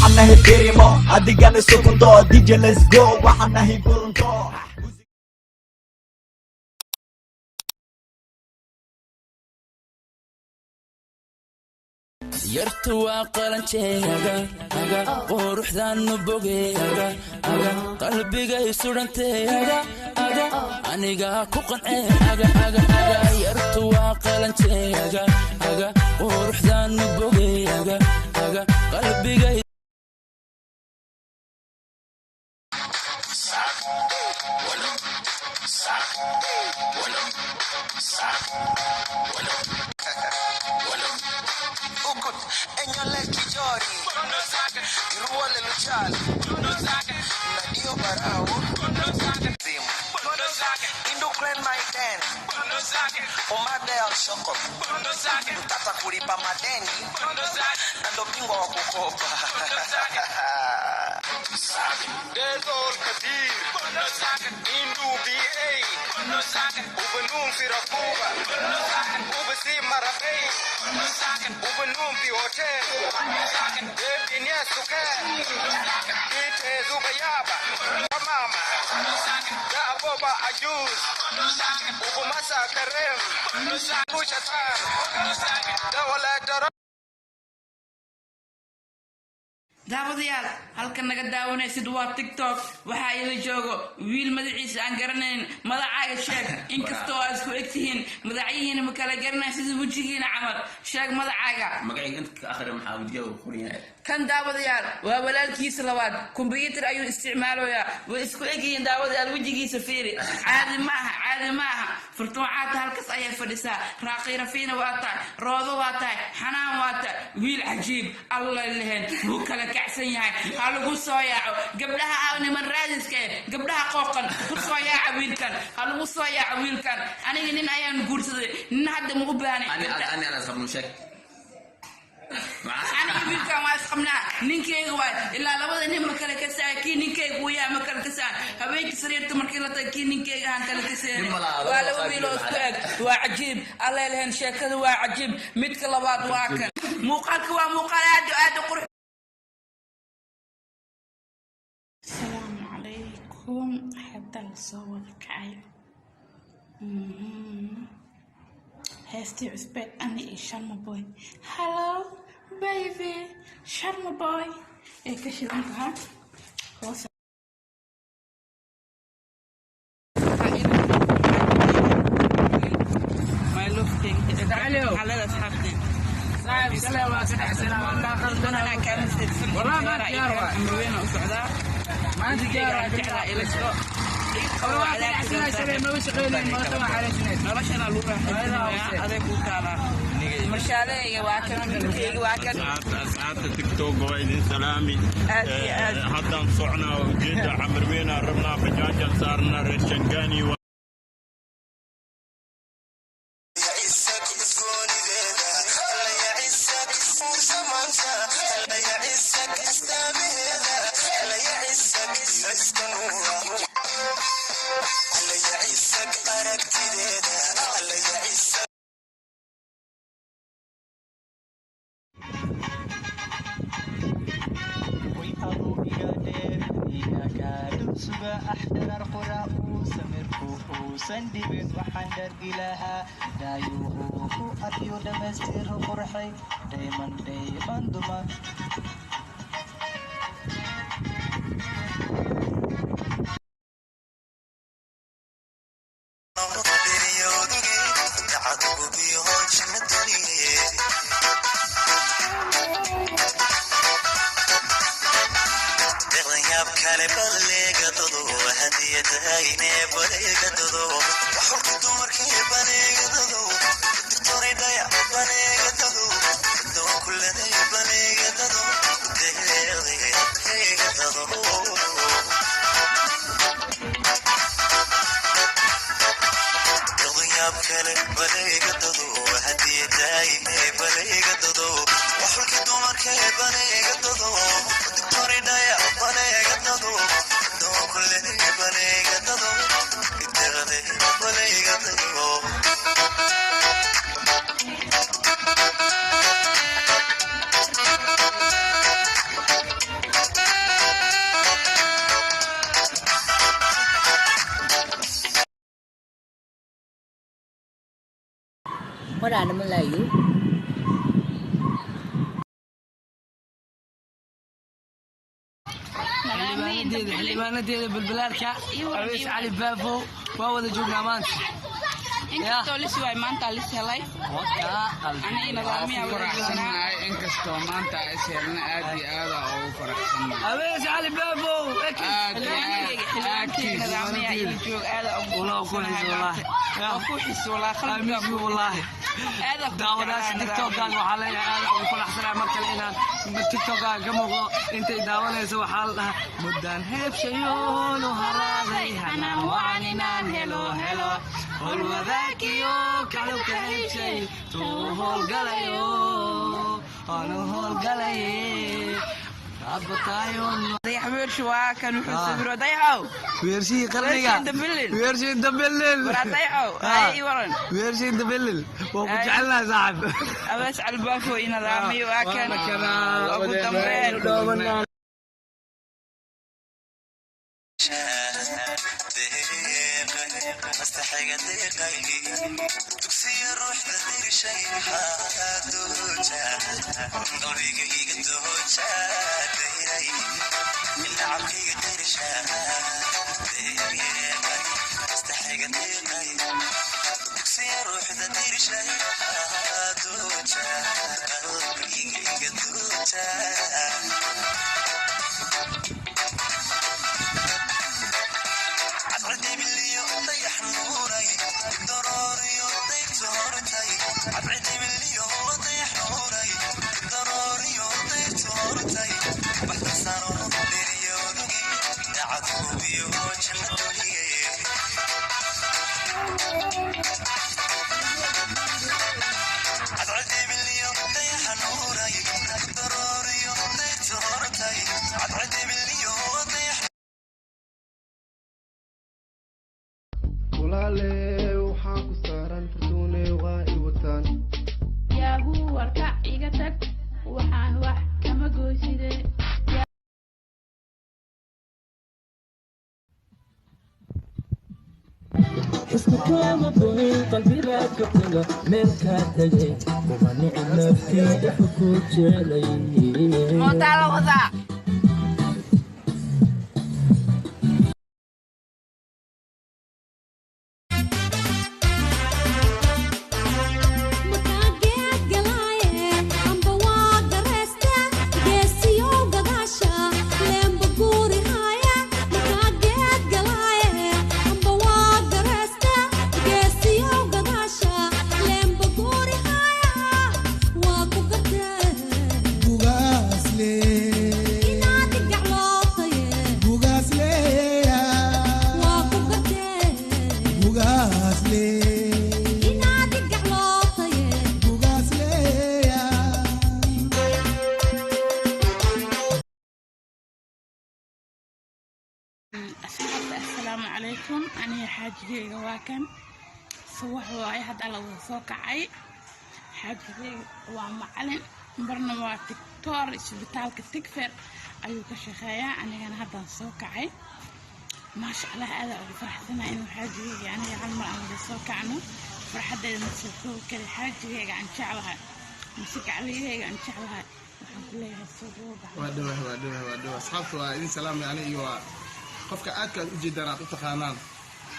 waxaan nahay birimo adigana sugunto DJ let's go waxaan nahay burunto yartu waa qalanjeeyaga quruxdan bogeeyaga qalbigay suranteeyaga aniga ku qanceeyaga yartu waa qalanjeeyaga quruxdan bogeeyaga qalbigay Enyole kijori Iruole luchali Nadio barao Indu Clan Maiten Umade al Shoko Mtata kulipa madeni Nando bingwa wa kukopa Dezol Kadir Indu BA Ubenum Firakuba Ubesi Marabey Ubenum Fi Hotel Debinya Suke Ite Zubayaba Mama Da Aboba Ajuz Ubumasa Karem Kushatan Dawala Dara daawadayaal halkan naga daawanaysid waa TikTok waxa ila joogo wiil magaciisa aan garanayn magacaaga sheeg inkastoo aad isku egtihiin magaciina ma kala garanaysid wajigiina camal sheeg magacaaga magacayga inta akhri maxaa wajiga uu qoriyay kan daawadayaal waa walaalkiisa labaad computer ayuu isticmaalayaa way isku egyihiin daawadayaal wajigiisa fiiri caadi maaha furtuucaad halkaas ayaa fadhisaa raaqi rafiina waa tahay roodo waa tahay xanaan waa tahay wiil cajiib allah lehen wuu kala kacsan yahay halagu soo yaaco gabdhaha niman raadiska gabdhaha qooqan ku soo yaaca wiilkan halagu soo yaaco wiilkan aniga nin ayaan guursaday nin hadda ma u baahnay ana sabnu sheek أنا أقول كم أسقمنا نينكي قوي إلا لابد إني مكلا كسان كي نينكي قويا مكلا كسان هبيك سرير تمركلة كي نينكي عن كلا كسان ولا بيلو سكت وعجيب الله لهن شكل وعجيب متكلبات واكن مقالك ومقالات أدو قرح. السلام عليكم حتى الصور كعيب. Hasty respect and the Sharma boy. Hello, baby. Sharma boy. My love king. على أصحابي. سلام أنا كان والله ما تجارة. أمروين وسعداء. ما تجارة. إلى شراء. والله على سنة ما وشغلين ما تبع على سنة ما بشنا لوكا هذا كوكالا مشاريع واكن ساعات تيك توك وين سلامي حتى صعنا وجيت عمروينا ربنا بجاجة صارنا رشنقاني أحضر قراء سمركو سندبن وحندر إلها دايوه أبيو دمستير قرحي دايما دما waraana malayo xildhibaanadeeda balbalaarka abees cali baafo waa wada joognaa maanta inkastoo lis waay maanta lis helay faraxsanahay inkastoo maanta is helna aad iyo aada ugu faraxsanahay abees cali baafo daawadaasha tiktokan waxaa leeyahay aada ugu faraxsanahay mar kale inaan tiktokan ka muuqdo intay daawanayso waxaa la dhahaa muddaan heebshayoonu haraaday hanaan wacan inaan helo holwadaagiyo kalu ka heebshay tuu howlgalayo aanu howlgalaye dayaxweershu waa kan wuxuu sawiro dayaxow weershii qalbiga weershii dabelil dayaxow ay waran weershii dabelil waa ku jecelnahay saaxib abees albaafo ina raamiyo waa kan ugu dambeyn mastaxayga deeqay dugsiya ruuxda dirshay haadooja qorigayga dooja dayray ilacabkayga dirsha deeqay mastaxayga deeqay dugsiya ruuxda dirshay haadooja qorigayga dooja isku kama boyin qalbigaad kabtaga meel kaa tagay kuma nicib naftiida ku jeelay السلام عليكم أنا حاجي واكن صوح واي هذا لو سوكعي حاجي ومعلن برنامج دكتور إسبيتال كتكفر أيوة كشخايا أنا هذا سوكعي ما شاء الله هذا فرحتنا إنه حاجي يعني على ما أنا سوكعنه فرحت إنه سوكو كل حاجي عن شعلها مسك عليه عن شعلها الحمد لله السرور وادوه أصحابك وإن سلام يعني أيوة qofka aad u jeedaan aad u taqaanaan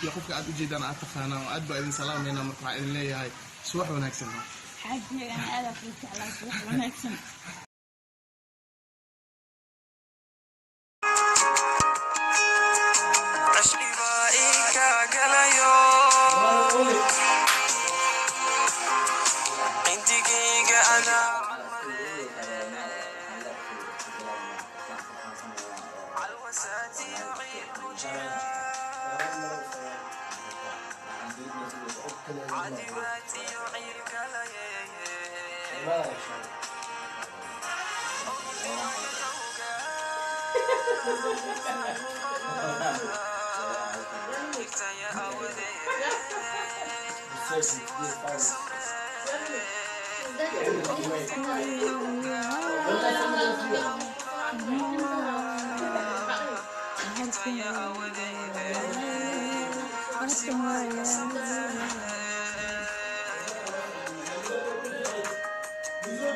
iyo qofka aad u jeedaan aad taqaanaan oo aad baa idin salaamayna marka waxaan idin leeyahay subax wanaagsan xaajiga aad ku jeclaa subax wanaagsan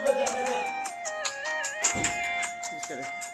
Just kidding.